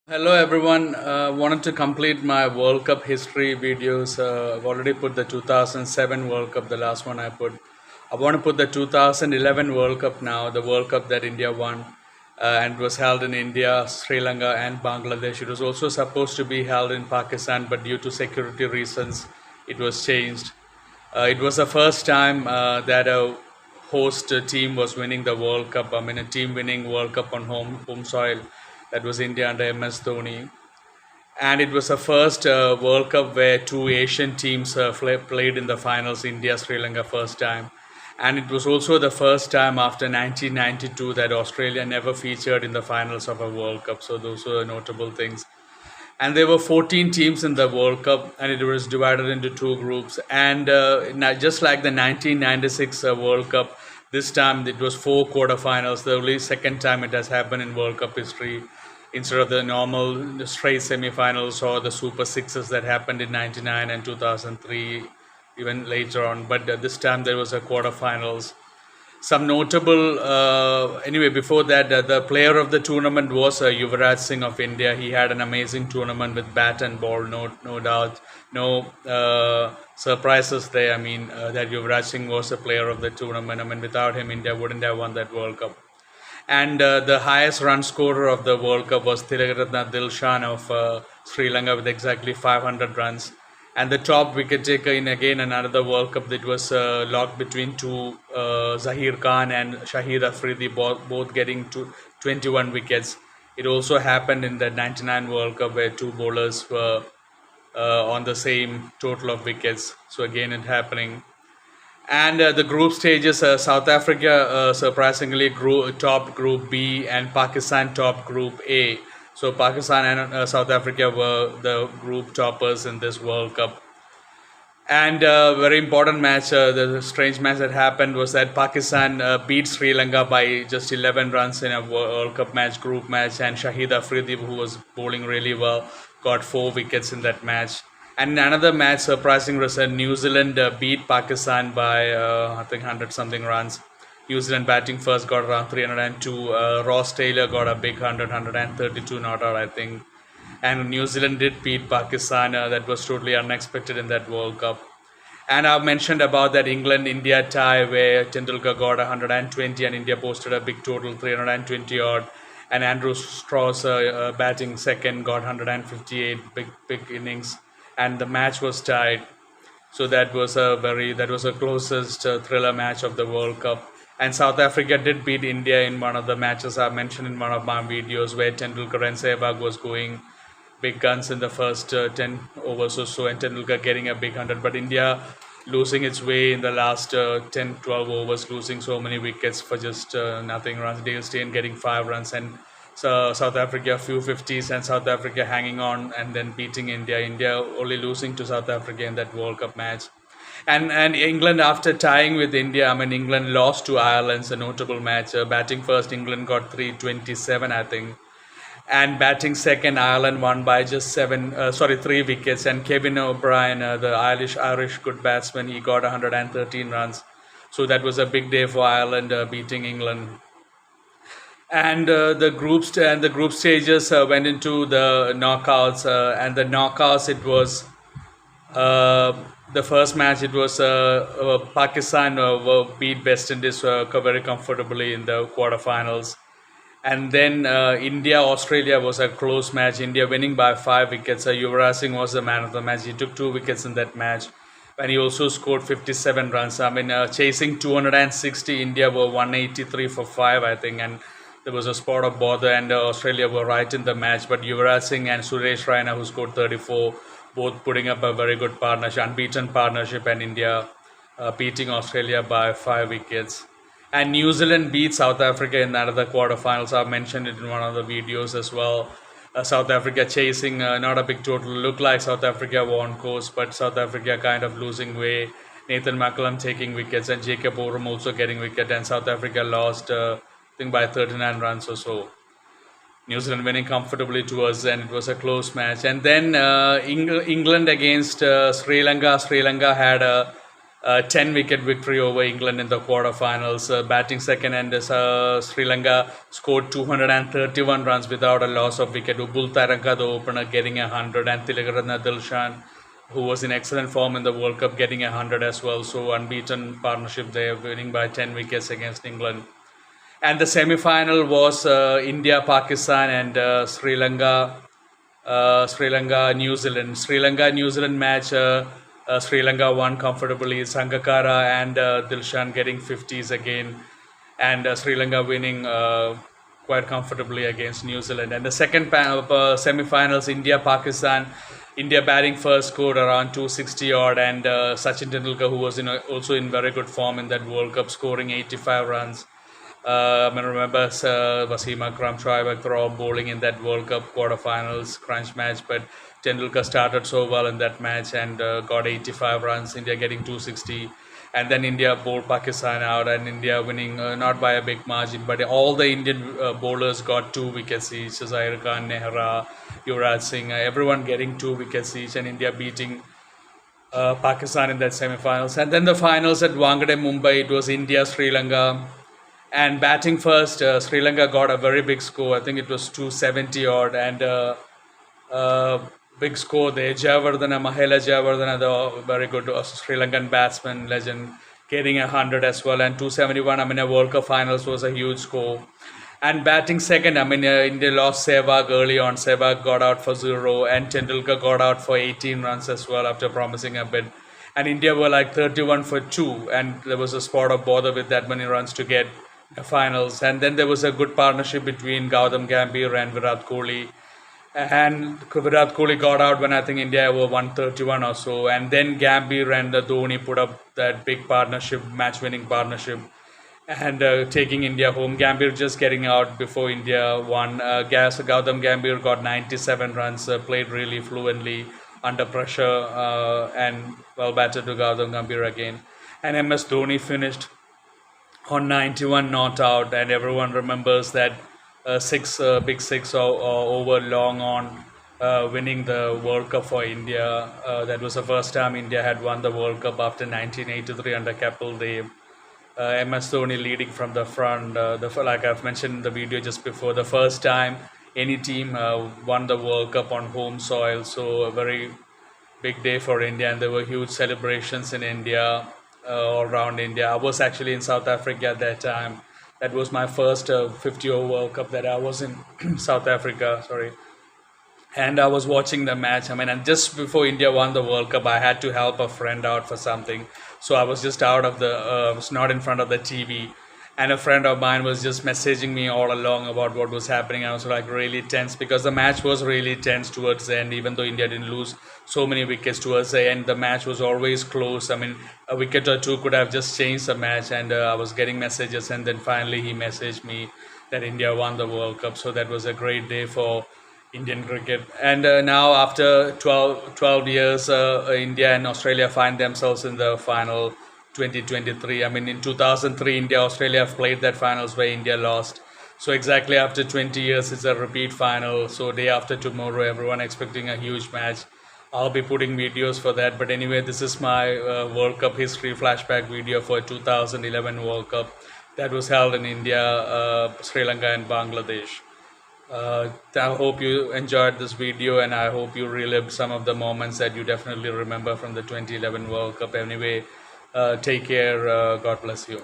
Hello everyone. Wanted to complete my World Cup history videos. I've already put the 2007 World Cup, the last one I put. I want to put the 2011 World Cup now, the World Cup that India won, and it was held in India, Sri Lanka, and Bangladesh. It was also supposed to be held in Pakistan, but due to security reasons, it was changed. It was the first time that a host team was winning the World Cup. I mean, a team winning World Cup on home soil. That was India under MS Dhoni, and it was the first World Cup where two Asian teams played in the finals. India, Sri Lanka, first time, and it was also the first time after 1992 that Australia never featured in the finals of a World Cup. So those were notable things. And there were 14 teams in the World Cup, and it was divided into two groups. And just like the 1996 World Cup, this time it was four quarterfinals. The only second time it has happened in World Cup history, instead of the normal straight semifinals or the Super Sixes that happened in '99 and 2003, even later on. But this time there was a quarterfinals. Some notable anyway before that, the player of the tournament was Yuvraj Singh of India. He had an amazing tournament with bat and ball, no doubt, no surprises there. I mean, that Yuvraj Singh was a player of the tournament. I mean, without him India wouldn't have won that World Cup. And the highest run scorer of the World Cup was Tilakaratne Dilshan of Sri Lanka with exactly 500 runs. And the top wicket taker in again another World Cup, that was locked between two, Zahir Khan and Shahid Afridi, both getting 21 wickets. It also happened in the '99 World Cup where two bowlers were on the same total of wickets. So again it happening. And the group stages, South Africa surprisingly top Group B, and Pakistan top Group A. So Pakistan and South Africa were the group toppers in this World Cup. And a very important match, the strange match that happened was that Pakistan beat Sri Lanka by just 11 runs in a World Cup match, group match, and Shahid Afridi, who was bowling really well, got 4 wickets in that match. And in another match, surprising result, New Zealand beat Pakistan by I think 100 something runs. New Zealand batting first got around 302. Ross Taylor got a big 132 not out, I think. And New Zealand did beat Pakistan. That was totally unexpected in that World Cup. And I've mentioned about that England-India tie where Tendulkar got 120 and India posted a big total 320 odd. And Andrew Strauss batting second got 158, big innings, and the match was tied. So that was a closest thriller match of the World Cup. And South Africa did beat India in one of the matches I mentioned in one of my videos where Tendulkar and Sehwag was going big guns in the first 10 overs or so, and Tendulkar getting a big 100. But India losing its way in the last 10, 12 overs, losing so many wickets for just nothing runs. Dale Steyn getting 5 runs, and so South Africa a few 50s, and South Africa hanging on and then beating India. India only losing to South Africa in that World Cup match. And England, after tying with India, I mean, England lost to Ireland. It's a notable match. Batting first, England got 327, I think. And batting second, Ireland won by just 3 wickets. And Kevin O'Brien, the Irish good batsman, he got 113 runs. So that was a big day for Ireland, beating England. And the group stages went into the knockouts. And the knockouts, it was the first match. It was Pakistan beat West Indies very comfortably in the quarterfinals. And then India Australia was a close match. India winning by 5 wickets. Yuvraj Singh was the man of the match. He took 2 wickets in that match, and he also scored 57 runs. I mean, chasing 260, India were 183 for 5, I think, and there was a spot of bother, and Australia were right in the match. But Yuvraj Singh and Suresh Raina, who scored 34, both putting up a very good partnership, unbeaten partnership, and India beating Australia by 5 wickets. And New Zealand beat South Africa in another quarterfinals. I've mentioned it in one of the videos as well. South Africa chasing not a big total. Looked like South Africa were on course, but South Africa kind of losing way. Nathan McCullum taking wickets and Jacob Oram also getting wicket. And South Africa lost, I think, by 39 runs or so. New Zealand winning comfortably towards the end. It was a close match. And then England against Sri Lanka. Sri Lanka had a 10 wicket victory over England in the quarterfinals. Batting second, and Sri Lanka scored 231 runs without a loss of wicket. Ubul Taranka, the opener, getting 100, and Tilakaratne Dilshan, who was in excellent form in the World Cup, getting 100 as well. So unbeaten partnership there, winning by 10 wickets against England. And the semi-final was India, Pakistan, and Sri Lanka, New Zealand. Sri Lanka, New Zealand match. Sri Lanka won comfortably. Sangakkara and Dilshan getting 50s again, and Sri Lanka winning quite comfortably against New Zealand. And the second semi-finals, India, Pakistan. India batting first, scored around 260 odd, and Sachin Tendulkar, who was also in very good form in that World Cup, scoring 85 runs. I remember Wasim Akram, Shoaib Akhtar bowling in that World Cup quarterfinals crunch match, but Tendulkar started so well in that match and got 85 runs. India getting 260, and then India bowled Pakistan out, and India winning not by a big margin, but all the Indian bowlers got 2 wickets each. Zair Khan, Nehra, Yuvraj Singh, everyone getting 2 wickets each, and India beating Pakistan in that semi-finals. And then the finals at Wankhede, Mumbai, it was India, Sri Lanka. And batting first, Sri Lanka got a very big score. I think it was 270 odd, and big score there. Jayawardene, Mahela Jayawardene, the very good Sri Lankan batsman, legend, getting 100 as well, and 271. I mean, a World Cup finals was a huge score. And batting second, I mean, India lost Sehwag early on. Sehwag got out for 0, and Tendulkar got out for 18 runs as well after promising a bit. And India were like 31 for 2, and there was a spot of bother with that many runs to get the finals. And then there was a good partnership between Gautam Gambhir and Virat Kohli. And Virat Kohli got out when I think India were 131 or so. And then Gambhir and Dhoni put up that big partnership, match-winning partnership, and taking India home. Gambhir just getting out before India won. Gautam Gambhir got 97 runs, played really fluently under pressure, and well batted to Gautam Gambhir again. And MS Dhoni finished on 91 not out, and everyone remembers that big six over long on, winning the World Cup for India. That was the first time India had won the World Cup after 1983 under Kapil Dev. MS Dhoni leading from the front. Like I've mentioned in the video just before, the first time any team won the World Cup on home soil. So a very big day for India, and there were huge celebrations in India, all around India. I was actually in South Africa at that time. That was my first 50-over World Cup that I was in South Africa. Sorry. And I was watching the match. I mean, and just before India won the World Cup, I had to help a friend out for something. So I was just out of was not in front of the TV. And a friend of mine was just messaging me all along about what was happening. I was like really tense because the match was really tense towards the end. Even though India didn't lose so many wickets towards the end, the match was always close. I mean, a wicket or two could have just changed the match. And I was getting messages, and then finally he messaged me that India won the World Cup. So that was a great day for Indian cricket. And now after 12 years, India and Australia find themselves in the final 2023. I mean, in 2003, India-Australia have played that finals where India lost. So exactly after 20 years, it's a repeat final. So day after tomorrow, everyone expecting a huge match. I'll be putting videos for that. But anyway, this is my World Cup history flashback video for 2011 World Cup that was held in India, Sri Lanka and Bangladesh. I hope you enjoyed this video, and I hope you relived some of the moments that you definitely remember from the 2011 World Cup. Anyway, take care. God bless you.